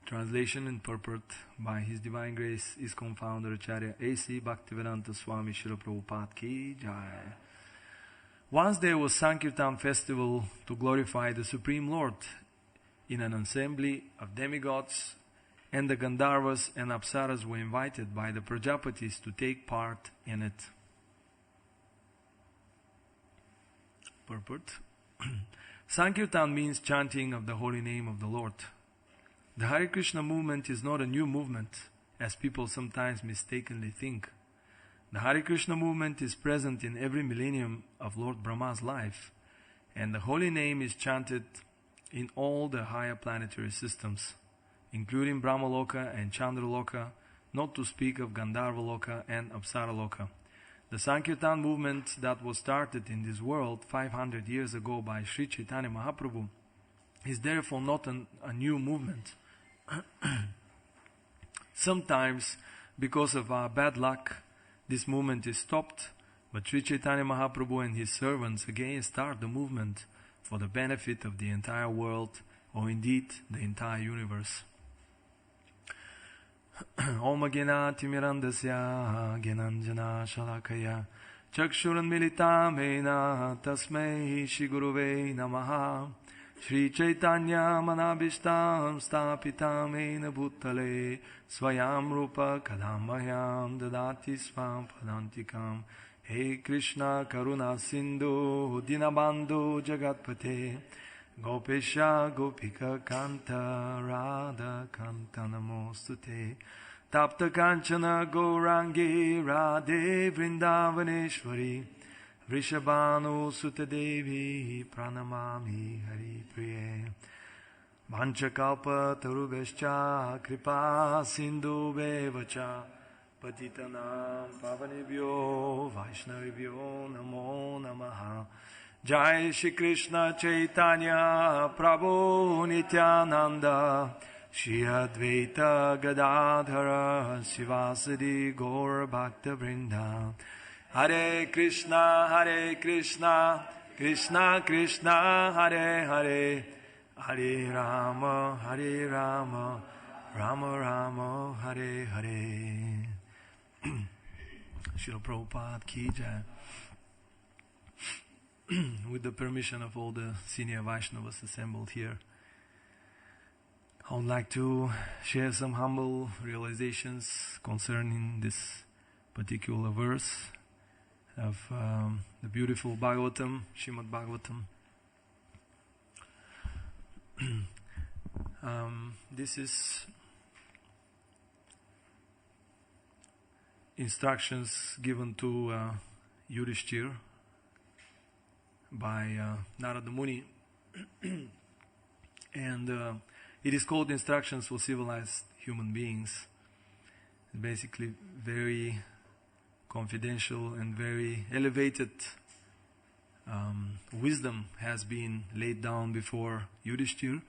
Translation and purport by His Divine Grace is Co-Founder Acharya A.C. Bhaktivedanta Swami Srila Prabhupada Ki Jai. Once there was Sankirtan festival to glorify the Supreme Lord in an assembly of demigods, and the Gandharvas and Apsaras were invited by the Prajapatis to take part in it. Purport. Sankirtan means chanting of the holy name of the Lord. The Hare Krishna movement is not a new movement, as people sometimes mistakenly think. The Hare Krishna movement is present in every millennium of Lord Brahma's life, and the holy name is chanted in all the higher planetary systems, including Brahmaloka and Chandraloka, not to speak of Gandharvaloka and Apsaraloka. The Sankirtan movement that was started in this world 500 years ago by Sri Chaitanya Mahaprabhu is therefore not a new movement. Sometimes, because of our bad luck, this movement is stopped, but Sri Chaitanya Mahaprabhu and his servants again start the movement for the benefit of the entire world, or indeed the entire universe. Om Agena Timirandasya Genanjana Shalakaya Chakshuran Militamena Tasmei Shri Guruve Namaha Shri Chaitanya Manabhishtam Stapitam Ena Bhutale Swayam Rupa Kadambhayam Dadati Swam Padantikam He Krishna Karuna Sindhu Dinabandhu Jagatpate Gopesha Gopika Kanta Radha Kanta Namostute Tapta Kanchana Gourangi Radhe Vrindavaneshwari Vrishabhanu Sutadevi Pranamami Hari Priye Vanchakalpa Tarubhescha Kripa Sindhu Bevacha Patitanam Pavanebhyo Vaishnavibhyo Namo Namaha Jai Shri Krishna Chaitanya Prabhu Nityananda Shri Advaita Gadadhara Sivasadi Gaur Bhakta Vrinda Hare Krishna Krishna Krishna Hare Hare Hare Rama Rama Rama Hare Hare. Srila Prabhupada Ki Jai. With the permission of all the senior Vaishnavas assembled here, I would like to share some humble realizations concerning this particular verse of the beautiful Bhagavatam, Srimad Bhagavatam. This is instructions given to Yudhishthira by Narada Muni, and it is called Instructions for Civilized Human Beings. Basically very confidential and very elevated wisdom has been laid down before Yudhishthira.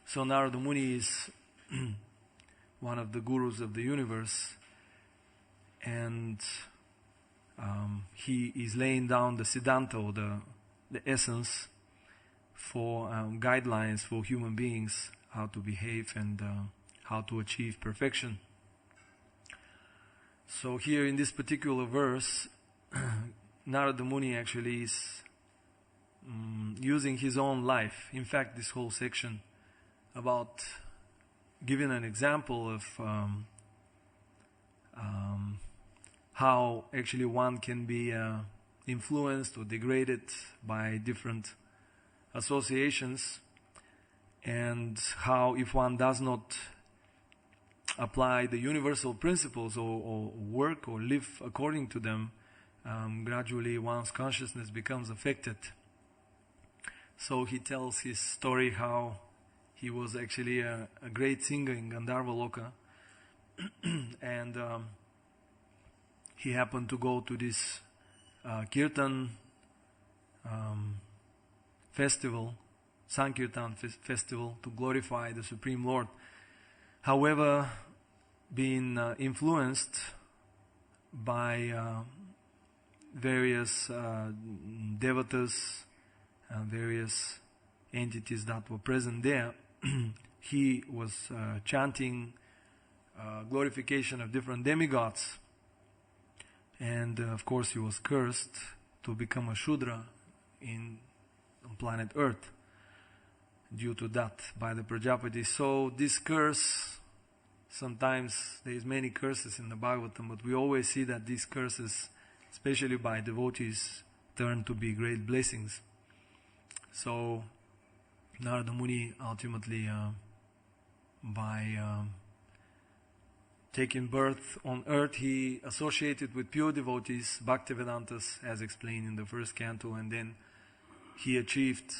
So Narada Muni is one of the gurus of the universe, and he is laying down the siddhanta, or the essence for guidelines for human beings, how to behave and how to achieve perfection. So here in this particular verse, Narada Muni actually is using his own life. In fact, this whole section about giving an example of how actually one can be influenced or degraded by different associations, and how if one does not apply the universal principles or work or live according to them, gradually one's consciousness becomes affected. So he tells his story how he was actually a great singer in Gandharvaloka, and he happened to go to this Kirtan festival, Sankirtan festival, to glorify the Supreme Lord. However, being influenced by various devatas, various entities that were present there, he was chanting glorification of different demigods. And of course he was cursed to become a Shudra on planet Earth due to that by the Prajapati. So this curse, sometimes there is many curses in the Bhagavatam, but we always see that these curses, especially by devotees, turn to be great blessings. So Narada Muni ultimately by taking birth on earth, he associated with pure devotees, Bhaktivedantas, as explained in the first canto, and then he achieved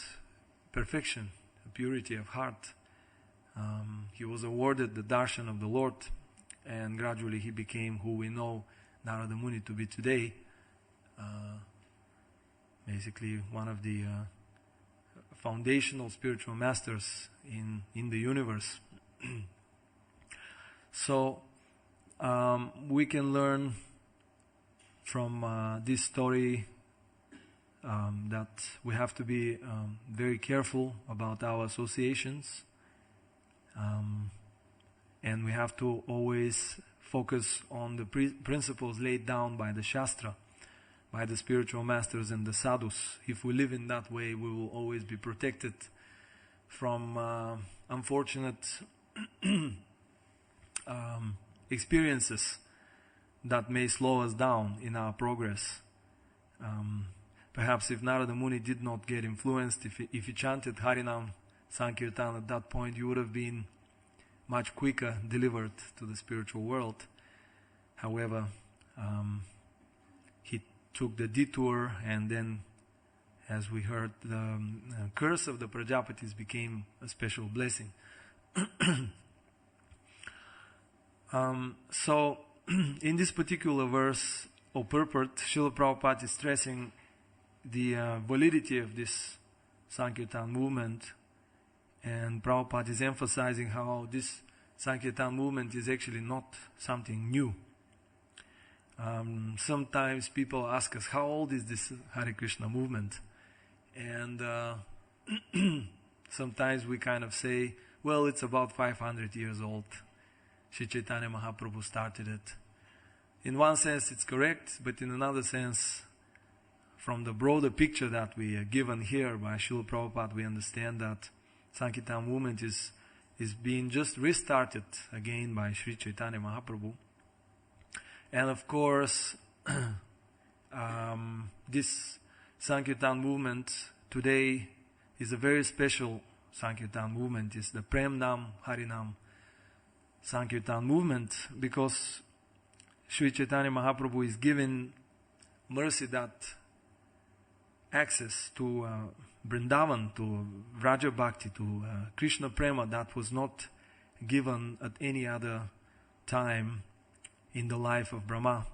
perfection, purity of heart. He was awarded the darshan of the Lord, and gradually he became who we know Narada Muni to be today. Basically one of the foundational spiritual masters in the universe. So we can learn from this story that we have to be very careful about our associations, and we have to always focus on the principles laid down by the Shastra, by the spiritual masters and the sadhus. If we live in that way, we will always be protected from unfortunate experiences that may slow us down in our progress. Perhaps if Narada Muni did not get influenced, if he chanted Harinam Sankirtan at that point, he would have been much quicker delivered to the spiritual world. However, he took the detour, and then, as we heard, the curse of the Prajapatis became a special blessing. So, in this particular verse, or purport, Srila Prabhupada is stressing the validity of this Sankirtan movement, and Prabhupada is emphasizing how this Sankirtan movement is actually not something new. Sometimes people ask us, how old is this Hare Krishna movement? And sometimes we kind of say, well, it's about 500 years old. Sri Chaitanya Mahaprabhu started it. In one sense it's correct, but in another sense, from the broader picture that we are given here by Srila Prabhupada, we understand that Sankirtan movement is being just restarted again by Sri Chaitanya Mahaprabhu. And of course, this Sankirtan movement today is a very special Sankirtan movement. It's the Prem Nam Harinam Sankirtan movement, because Sri Chaitanya Mahaprabhu is given mercy, that access to Vrindavan, to Vraja Bhakti, to Krishna Prema, that was not given at any other time in the life of Brahma.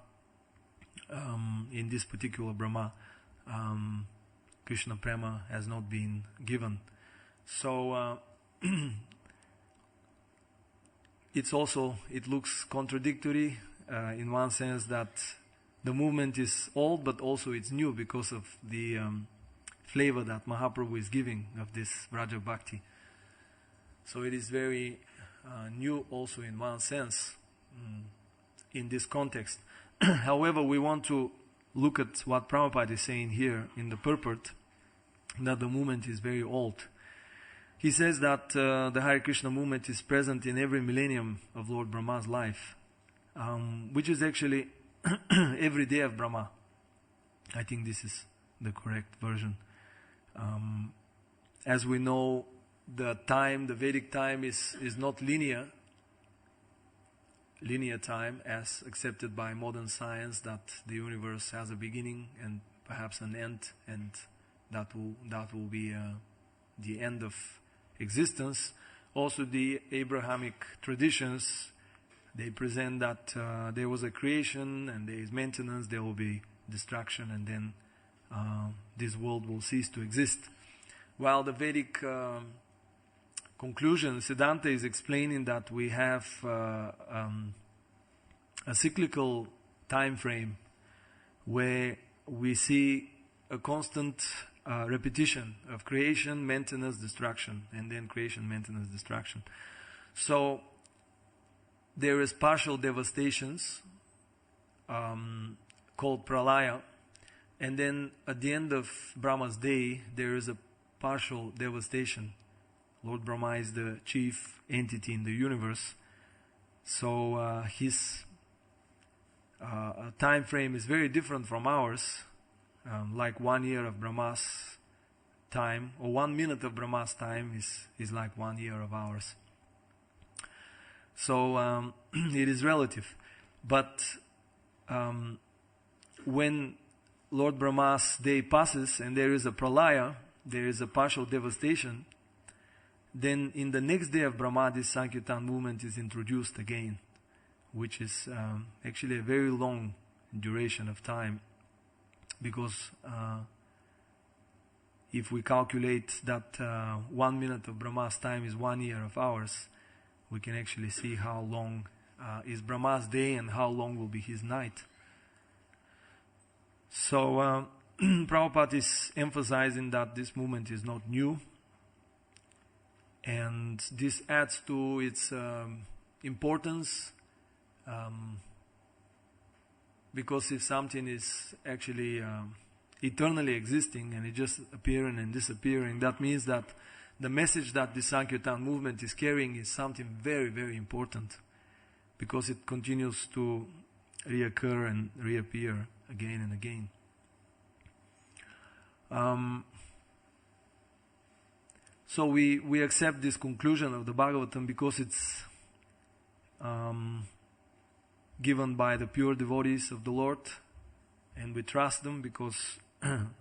In this particular Brahma, Krishna Prema has not been given. So it looks contradictory in one sense, that the movement is old, but also it's new because of the flavor that Mahaprabhu is giving of this Vraja Bhakti. So it is very new also in one sense in this context. However, we want to look at what Prabhupada is saying here in the purport, that the movement is very old. He says that the Hare Krishna movement is present in every millennium of Lord Brahma's life, which is actually every day of Brahma. I think this is the correct version. As we know, the Vedic time is not linear time as accepted by modern science, that the universe has a beginning and perhaps an end, and that will be the end of existence. Also, the Abrahamic traditions, they present that there was a creation and there is maintenance, there will be destruction, and then this world will cease to exist. While the Vedic conclusion, Siddhanta, is explaining that we have a cyclical time frame where we see a constant repetition of creation, maintenance, destruction, and then creation, maintenance, destruction. So there is partial devastations called pralaya, and then at the end of Brahma's day there is a partial devastation. Lord Brahma is the chief entity in the universe, so his time frame is very different from ours. Like 1 year of Brahma's time, or 1 minute of Brahma's time is like 1 year of ours. So it is relative. But when Lord Brahma's day passes and there is a pralaya, there is a partial devastation, then in the next day of Brahma, this Sankirtan movement is introduced again, which is actually a very long duration of time, because if we calculate that 1 minute of Brahma's time is 1 year of ours, we can actually see how long is Brahma's day and how long will be his night. So Prabhupada is emphasizing that this movement is not new, and this adds to its importance, because if something is actually eternally existing and it just appearing and disappearing, that means that the message that the Sankirtan movement is carrying is something very, very important, because it continues to reoccur and reappear again and again. So we accept this conclusion of the Bhagavatam because it's given by the pure devotees of the Lord, and we trust them because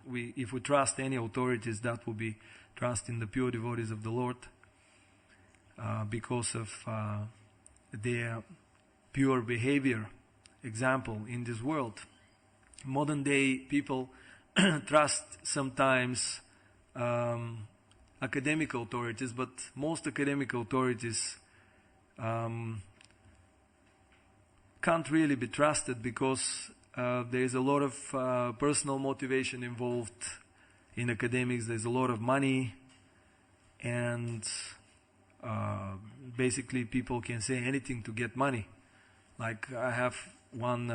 if we trust any authorities, that will be trust in the pure devotees of the Lord, because of their pure behavior example in this world. Modern day people trust sometimes academic authorities, but most academic authorities can't really be trusted, because there is a lot of personal motivation involved in academics. There's a lot of money, and basically people can say anything to get money. Like I have one,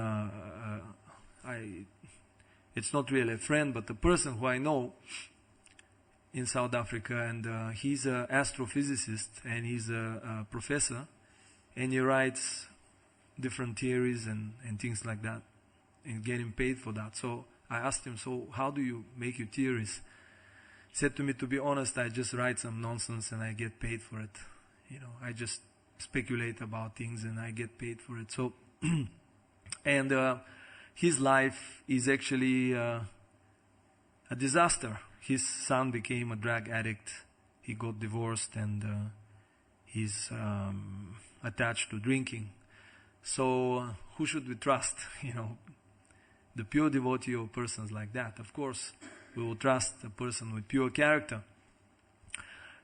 it's not really a friend, but a person who I know in South Africa, and he's an astrophysicist and he's a professor, and he writes different theories and things like that, and getting paid for that. So I asked him, so how do you make your theories? He said to me, to be honest, I just write some nonsense and I get paid for it. You know, I just speculate about things and I get paid for it. So, and his life is actually a disaster. His son became a drug addict. He got divorced, and he's attached to drinking. So who should we trust? You know, the pure devotee or persons like that. Of course, we will trust a person with pure character.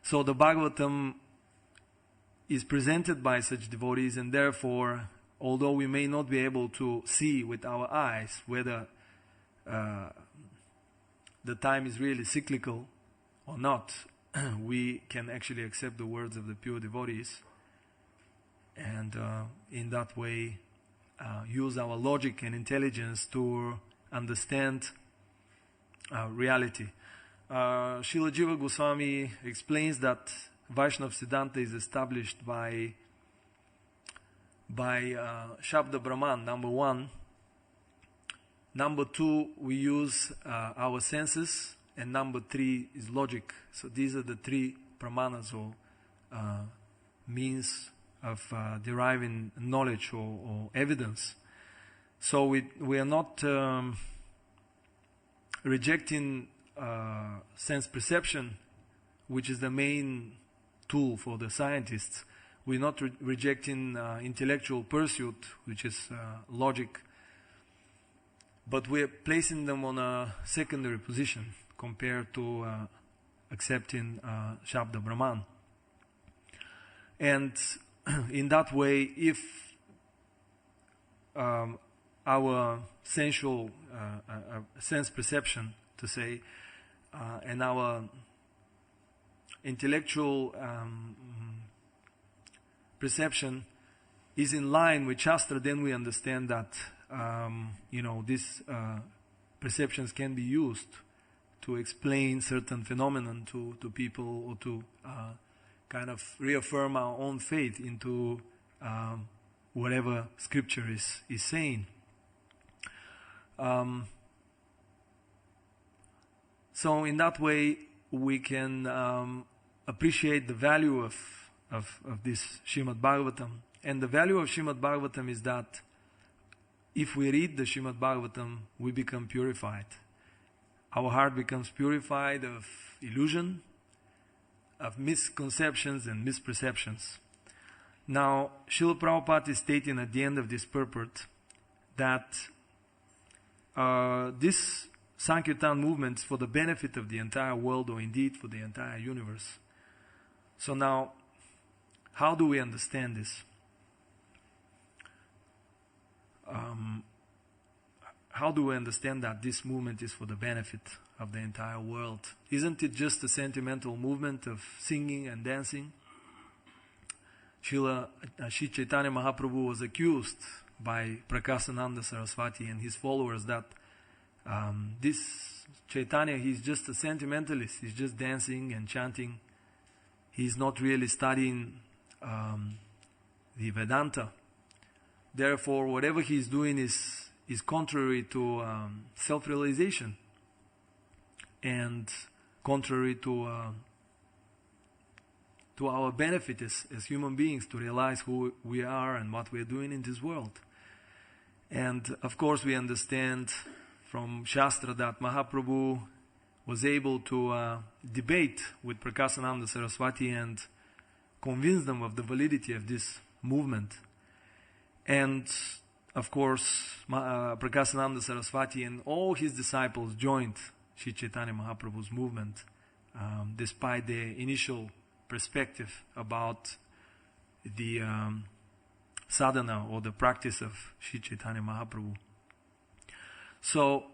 So the Bhagavatam is presented by such devotees, and therefore, although we may not be able to see with our eyes whether the time is really cyclical or not, we can actually accept the words of the pure devotees, and in that way use our logic and intelligence to understand reality. Srila Jiva Goswami explains that Vaishnava Siddhanta is established by Shabda Brahman, number one. Number two, we use our senses, and number three is logic. So these are the three pramanas, or means of deriving knowledge or evidence. So we are not rejecting sense perception, which is the main tool for the scientists. We're not rejecting intellectual pursuit, which is logic, but we're placing them on a secondary position compared to accepting Shabda Brahman. And in that way, if our sensual sense perception, to say, and our intellectual perception is in line with Shastra, then we understand that these perceptions can be used to explain certain phenomenon to people, or to kind of reaffirm our own faith into whatever scripture is saying. So in that way we can appreciate the value of this Srimad Bhagavatam. And the value of Srimad Bhagavatam is that if we read the Srimad Bhagavatam, we become purified. Our heart becomes purified of illusion, of misconceptions and misperceptions. Now, Srila Prabhupada is stating at the end of this purport that this Sankirtan movement is for the benefit of the entire world, or indeed for the entire universe. So now, how do we understand this? How do we understand that this movement is for the benefit of the entire world? Isn't it just a sentimental movement of singing and dancing? Sri Chaitanya Mahaprabhu was accused by Prakasananda Saraswati and his followers that this Chaitanya, he's just a sentimentalist, he's just dancing and chanting. He's not really studying the Vedanta. Therefore, whatever he's doing is contrary to self-realization, and contrary to our benefit as human beings, to realize who we are and what we are doing in this world. And of course we understand from Shastra that Mahaprabhu was able to debate with Prakasananda Saraswati and convince them of the validity of this movement. And of course, Prakasananda Saraswati and all his disciples joined Sri Chaitanya Mahaprabhu's movement, despite the initial perspective about the sadhana or the practice of Sri Chaitanya Mahaprabhu. So,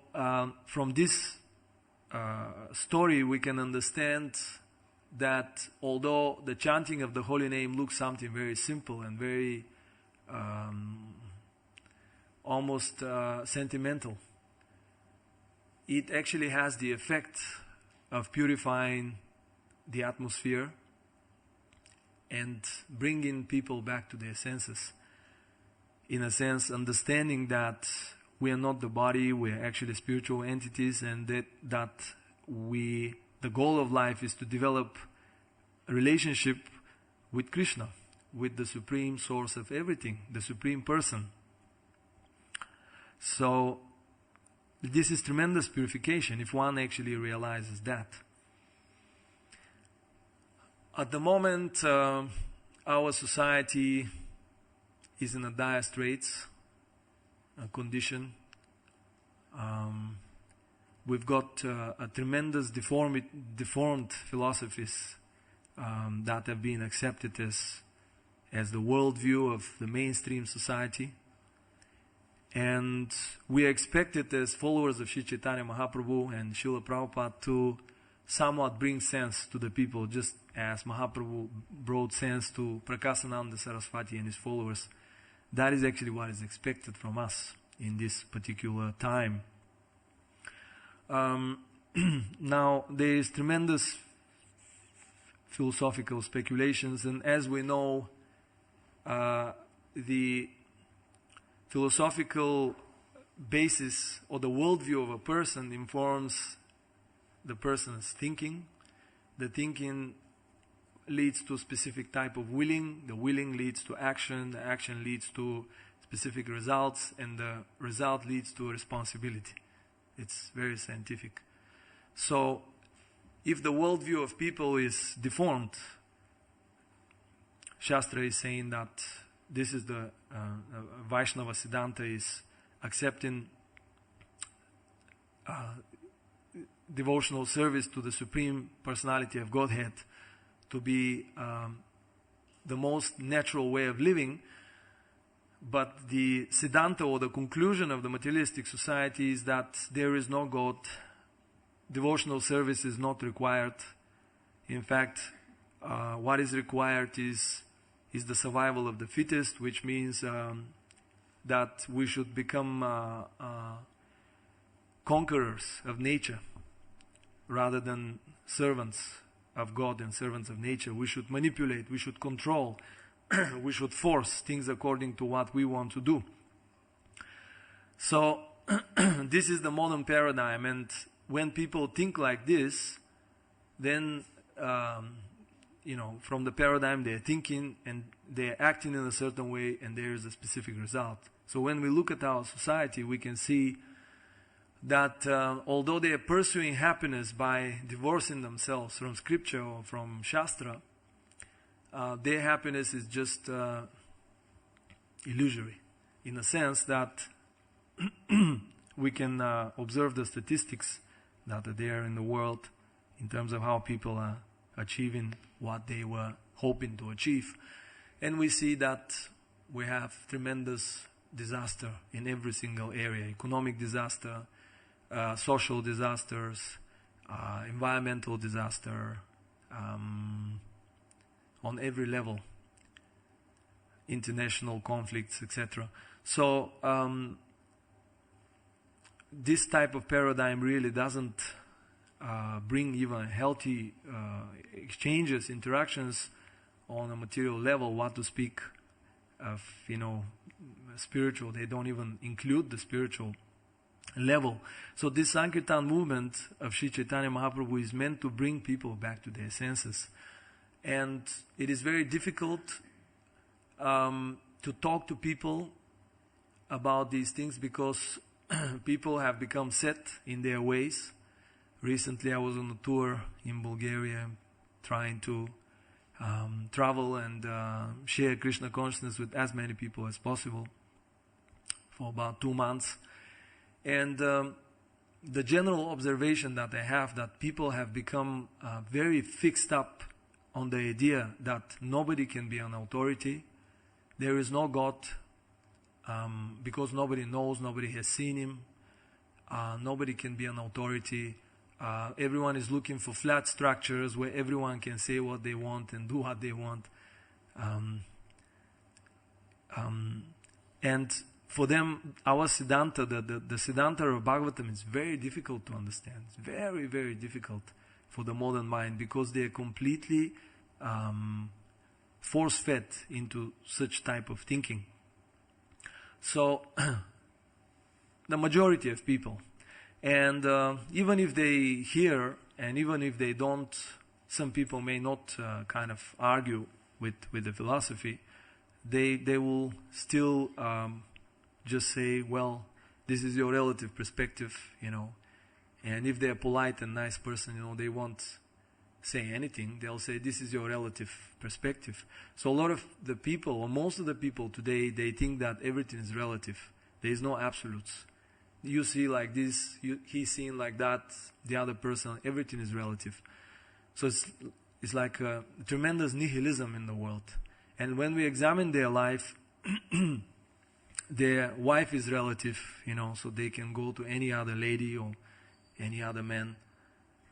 from this story we can understand that although the chanting of the holy name looks something very simple and very almost sentimental, it actually has the effect of purifying the atmosphere and bringing people back to their senses. In a sense, understanding that we are not the body, we are actually spiritual entities, and that the goal of life is to develop a relationship with Krishna, with the supreme source of everything, the supreme person. So this is tremendous purification if one actually realizes that. At the moment, our society is in a dire straits condition. We've got a tremendous deformed philosophies that have been accepted as the worldview of the mainstream society. And we are expected as followers of Sri Chaitanya Mahaprabhu and Srila Prabhupada to somewhat bring sense to the people, just as Mahaprabhu brought sense to Prakasananda Saraswati and his followers. That is actually what is expected from us in this particular time. Now, there is tremendous philosophical speculations, and as we know, the philosophical basis or the worldview of a person informs the person's thinking. The thinking leads to a specific type of willing. The willing leads to action. The action leads to specific results, and the result leads to responsibility. It's very scientific. So, if the worldview of people is deformed, Shastra is saying that this is the Vaishnava Siddhanta is accepting devotional service to the Supreme Personality of Godhead to be the most natural way of living. But the Siddhanta or the conclusion of the materialistic society is that there is no God, devotional service is not required. In fact, what is required is the survival of the fittest, which means that we should become conquerors of nature rather than servants of God and servants of nature. We should manipulate, we should control, we should force things according to what we want to do. So this is the modern paradigm, and when people think like this, then from the paradigm they're thinking and they're acting in a certain way, and there is a specific result. So when we look at our society, we can see that although they are pursuing happiness by divorcing themselves from scripture or from Shastra, their happiness is just illusory, in the sense that we can observe the statistics that are there in the world in terms of how people are achieving what they were hoping to achieve. And we see that we have tremendous disaster in every single area: economic disaster, social disasters, environmental disaster, on every level, international conflicts, etc. So this type of paradigm really doesn't bring even healthy exchanges, interactions on a material level, what to speak of, spiritual. They don't even include the spiritual level. So this Sankirtan movement of Sri Chaitanya Mahaprabhu is meant to bring people back to their senses. And it is very difficult to talk to people about these things, because people have become set in their ways. Recently I was on a tour in Bulgaria, trying to travel and share Krishna consciousness with as many people as possible for about 2 months. And the general observation that I have, that people have become very fixed up on the idea that nobody can be an authority. There is no God, because nobody knows, nobody has seen him. Nobody can be an authority. Everyone is looking for flat structures where everyone can say what they want and do what they want. And for them, our Siddhanta, the Siddhanta of Bhagavatam is very difficult to understand. It's very, very difficult for the modern mind, because they are completely force-fed into such type of thinking. So, the majority of people, and even if they hear, and even if they don't, some people may not kind of argue with the philosophy, they will still just say, well, this is your relative perspective, and if they're polite and nice person, they won't say anything. They'll say, this is your relative perspective. So a lot of the people, or most of the people today, they think that everything is relative. There is no absolutes. You see like this, he's seeing like that, the other person, everything is relative. So it's like a tremendous nihilism in the world. And when we examine their life, their wife is relative, so they can go to any other lady or any other man.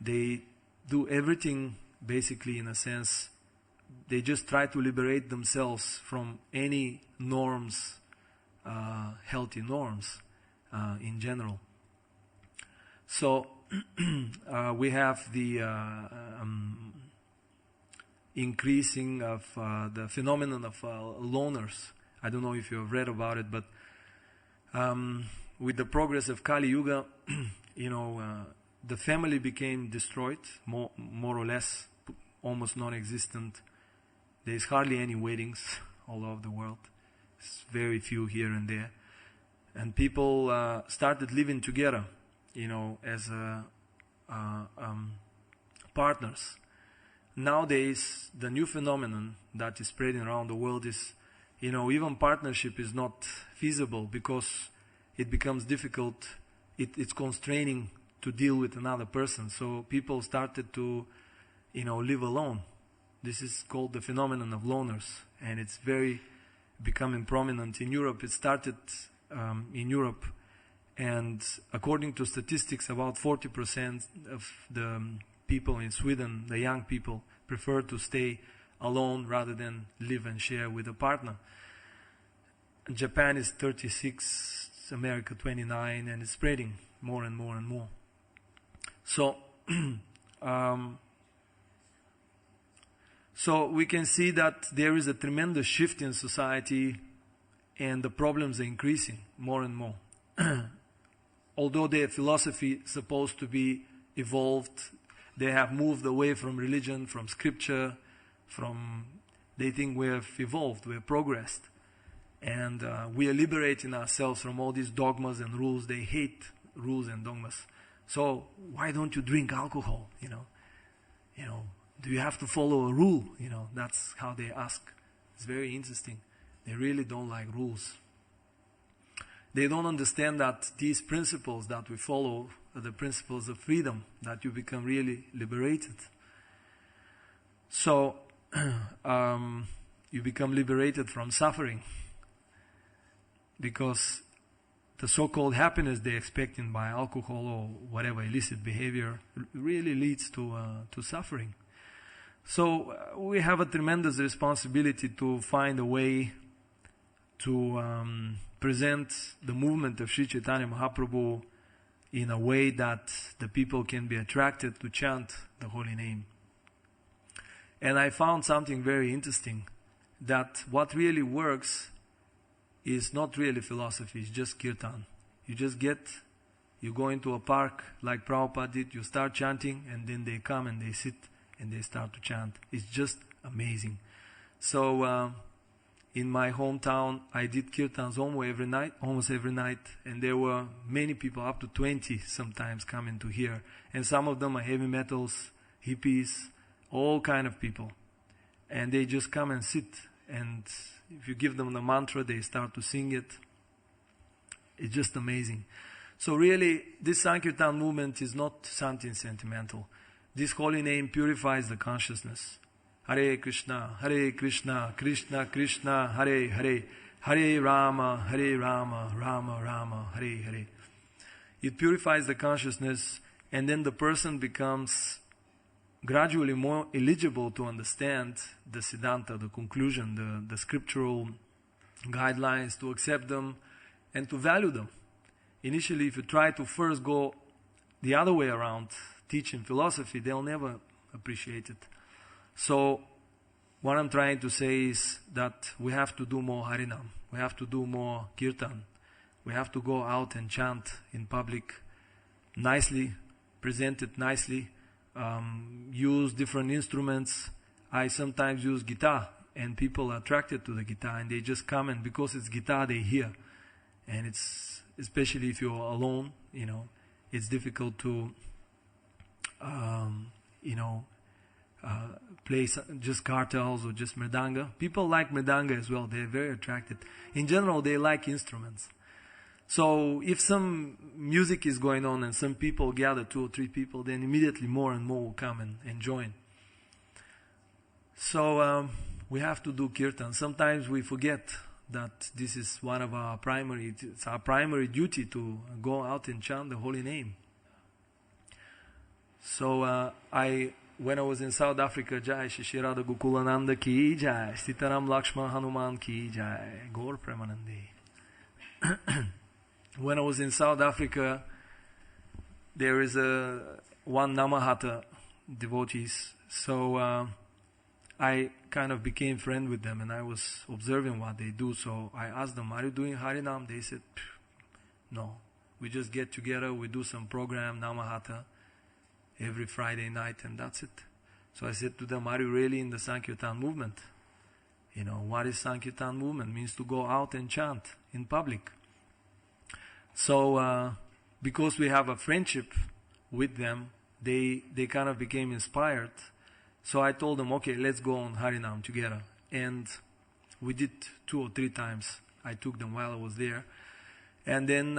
They do everything basically, in a sense. They just try to liberate themselves from any norms, healthy norms in general. So we have the increasing of the phenomenon of loners. I don't know if you have read about it, but with the progress of Kali Yuga, the family became destroyed, more or less, almost non-existent. There's hardly any weddings all over the world. It's very few here and there. And people started living together, as partners. Nowadays, the new phenomenon that is spreading around the world is, even partnership is not feasible, because it becomes difficult. It's constraining to deal with another person. So people started to, live alone. This is called the phenomenon of loners, and it's very becoming prominent in Europe. It started in Europe, And according to statistics, about 40% of the people in Sweden, the young people, prefer to stay alone rather than live and share with a partner. Japan is 36, America 29, and it's spreading more and more and more. So, so we can see that there is a tremendous shift in society, and the problems are increasing more and more. Although their philosophy is supposed to be evolved, they have moved away from religion, from scripture, they think we have evolved, we have progressed. And we are liberating ourselves from all these dogmas and rules. They hate rules and dogmas. So why don't you drink alcohol? You know, do you have to follow a rule? You know, that's how they ask. It's very interesting. They really don't like rules. They don't understand that these principles that we follow are the principles of freedom, that you become really liberated. So you become liberated from suffering, because the so-called happiness they're expecting by alcohol or whatever illicit behavior really leads to suffering. So we have a tremendous responsibility to find a way to present the movement of Sri Chaitanya Mahaprabhu in a way that the people can be attracted to chant the holy name. And I found something very interesting, that what really works is not really philosophy, it's just kirtan. You go into a park like Prabhupada did, you start chanting, and then they come and they sit and they start to chant. It's just amazing. So in my hometown, I did kirtans almost every night, and there were many people, up to 20 sometimes, coming to hear. And some of them are heavy metals, hippies, all kind of people. And they just come and sit, and if you give them the mantra, they start to sing it. It's just amazing. So really, this Sankirtan movement is not something sentimental. This holy name purifies the consciousness. Hare Krishna, Krishna Krishna, Hare Hare, Hare Rama, Rama Rama, Hare Hare. It purifies the consciousness, and then the person becomes gradually more eligible to understand the Siddhanta, the conclusion, the scriptural guidelines, to accept them and to value them. Initially, if you try to first go the other way around, teaching philosophy, they'll never appreciate it. So, what I'm trying to say is that we have to do more Harinam, we have to do more Kirtan, we have to go out and chant in public nicely, present it nicely, use different instruments. I sometimes use guitar, and people are attracted to the guitar, and they just come, and because it's guitar, they hear. And it's, especially if you're alone, it's difficult to, play just kartals or just mridanga. People like mridanga as well. They're very attracted. In general, they like instruments. So if some music is going on and some people gather, 2 or 3 people, then immediately more and more will come and join. So we have to do kirtan. Sometimes we forget that this is one of our it's our primary duty to go out and chant the holy name. So when I was in South Africa, Jai Shri Radha Gokulananda ki Jai, Sitaram Lakshman Hanuman ki Jai, Gaur Premanande. When I was in South Africa, there is one Namahata devotees. So I kind of became friend with them, and I was observing what they do. So I asked them, "Are you doing Harinam?" They said, "No. We just get together, we do some program, Namahata, every Friday night, and that's it." So I said to them, "Are you really in the Sankirtan movement?" What is Sankirtan movement? It means to go out and chant in public. So, because we have a friendship with them, they kind of became inspired. So I told them, "Okay, let's go on Harinam together." And we did 2 or 3 times. I took them while I was there. And then,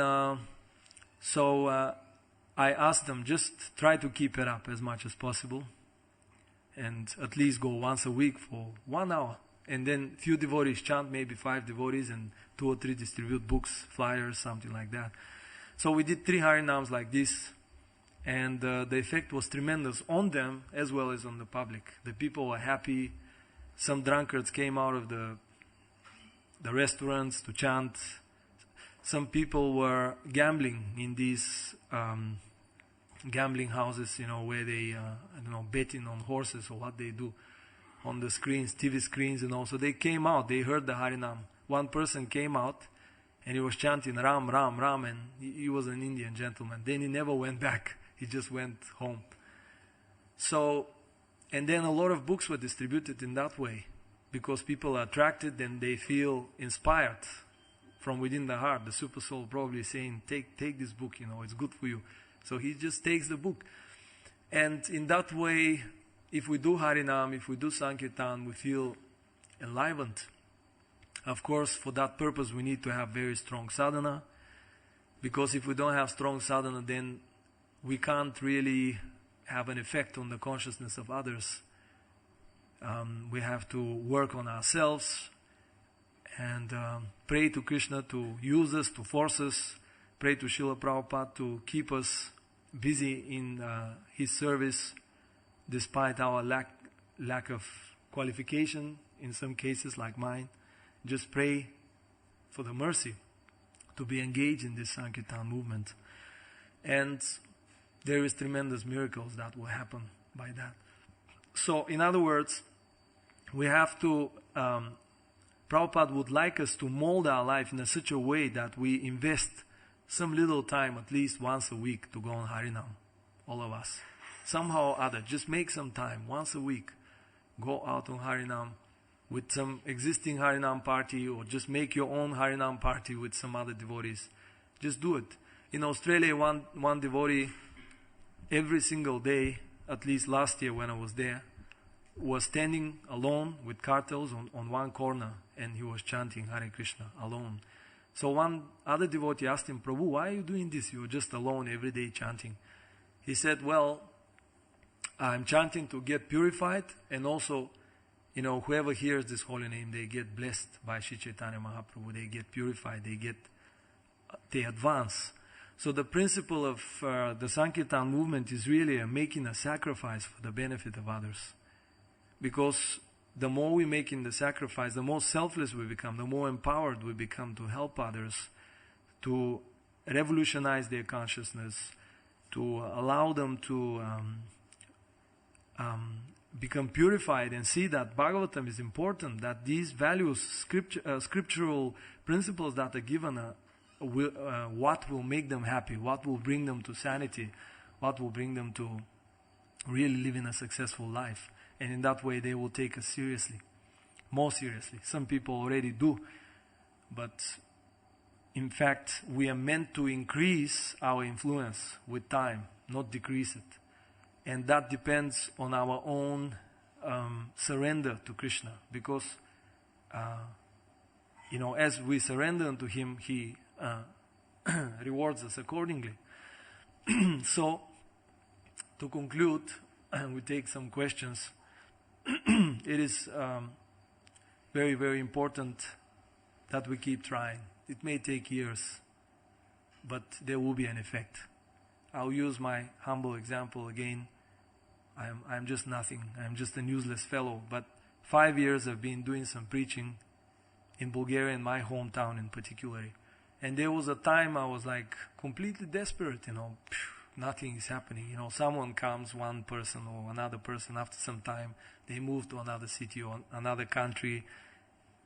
I asked them, just try to keep it up as much as possible. And at least go once a week for 1 hour. And then few devotees chant, maybe 5 devotees, and 2 or 3 distribute books, flyers, something like that. So we did 3 Harinams like this, and the effect was tremendous on them as well as on the public. The people were happy. Some drunkards came out of the restaurants to chant. Some people were gambling in these gambling houses, where they, betting on horses or what they do on the screens, TV screens, So they came out, they heard the Harinam. One person came out and he was chanting Ram, Ram, Ram, and he was an Indian gentleman. Then he never went back. He just went home. So, and then a lot of books were distributed in that way, because people are attracted and they feel inspired from within the heart. The Super Soul probably saying, take this book, it's good for you. So he just takes the book. And in that way, if we do Harinam, if we do Sankirtan, we feel enlivened. Of course, for that purpose, we need to have very strong sadhana, because if we don't have strong sadhana, then we can't really have an effect on the consciousness of others. We have to work on ourselves and pray to Krishna to use us, to force us. Pray to Srila Prabhupada to keep us busy in his service, despite our lack of qualification in some cases like mine. Just pray for the mercy to be engaged in this Sankirtan movement. And there is tremendous miracles that will happen by that. So, in other words, we have to, Prabhupada would like us to mold our life in such a way that we invest some little time, at least once a week, to go on Harinam. All of us. Somehow or other, just make some time, once a week. Go out on Harinam with some existing Harinam party, or just make your own Harinam party with some other devotees. Just do it. In Australia, one devotee, every single day, at least last year when I was there, was standing alone with cartels on one corner, and he was chanting Hare Krishna alone. So one other devotee asked him, Prabhu, why are you doing this? You're just alone every day chanting. He said, well, I'm chanting to get purified, and also, whoever hears this holy name, they get blessed by Sri Chaitanya Mahaprabhu. They get purified, they advance. So the principle of the Sankirtan movement is really making a sacrifice for the benefit of others. Because the more we make in the sacrifice, the more selfless we become, the more empowered we become to help others, to revolutionize their consciousness, to allow them to become purified and see that Bhagavatam is important, that these values, scriptural principles that are given, what will make them happy, what will bring them to sanity, what will bring them to really living a successful life. And in that way they will take us seriously, more seriously. Some people already do, but in fact we are meant to increase our influence with time, not decrease it. And that depends on our own surrender to Krishna, because as we surrender unto Him, He rewards us accordingly. So, to conclude, we take some questions. It is very, very important that we keep trying. It may take years, but there will be an effect. I'll use my humble example again. I'm just nothing. I'm just a useless fellow. But 5 years I've been doing some preaching in Bulgaria, in my hometown in particular. And there was a time I was like completely desperate, nothing is happening. Someone comes, one person or another person, after some time, they move to another city or another country.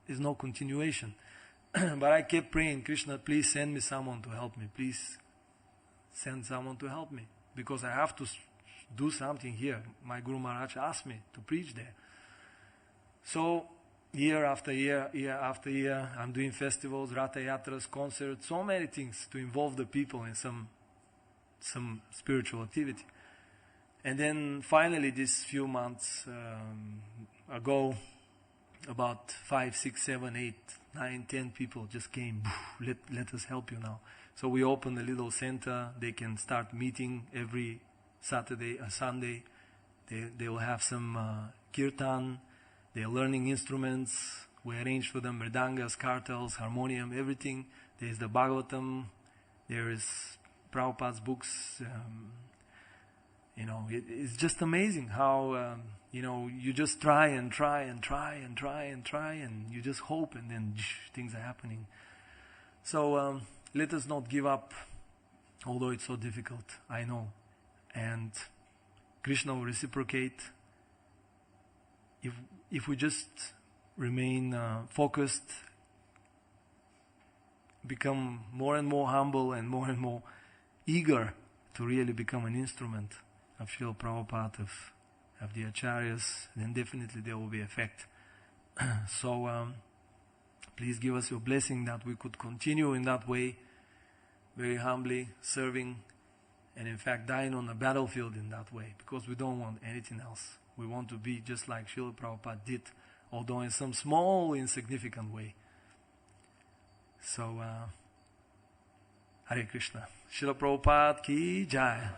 There's no continuation. But I kept praying, Krishna, please send me someone to help me. Please send someone to help me, because I have to do something here. My Guru Maharaj asked me to preach there. So, year after year, I'm doing festivals, Ratha Yatras, concerts, so many things to involve the people in some spiritual activity. And then finally, these few months ago, about 5, 6, 7, 8, 9, 10 people just came. Let us help you now. So we opened a little center. They can start meeting every Saturday or Sunday. They will have some kirtan. They are learning instruments. We arrange for them mridangas, kartals, harmonium, everything. There is the Bhagavatam. There is Prabhupada's books. It's just amazing how, you just try and try and try and try and try, and you just hope, and then things are happening. So let us not give up, although it's so difficult, I know. And Krishna will reciprocate if we just remain focused, become more and more humble and more eager to really become an instrument of Srila Prabhupada, of the Acharyas, then definitely there will be effect. So please give us your blessing that we could continue in that way, very humbly serving, and in fact dying on the battlefield in that way, because we don't want anything else. We want to be just like Srila Prabhupada did, although in some small, insignificant way. So, Hare Krishna. Srila Prabhupada ki jai.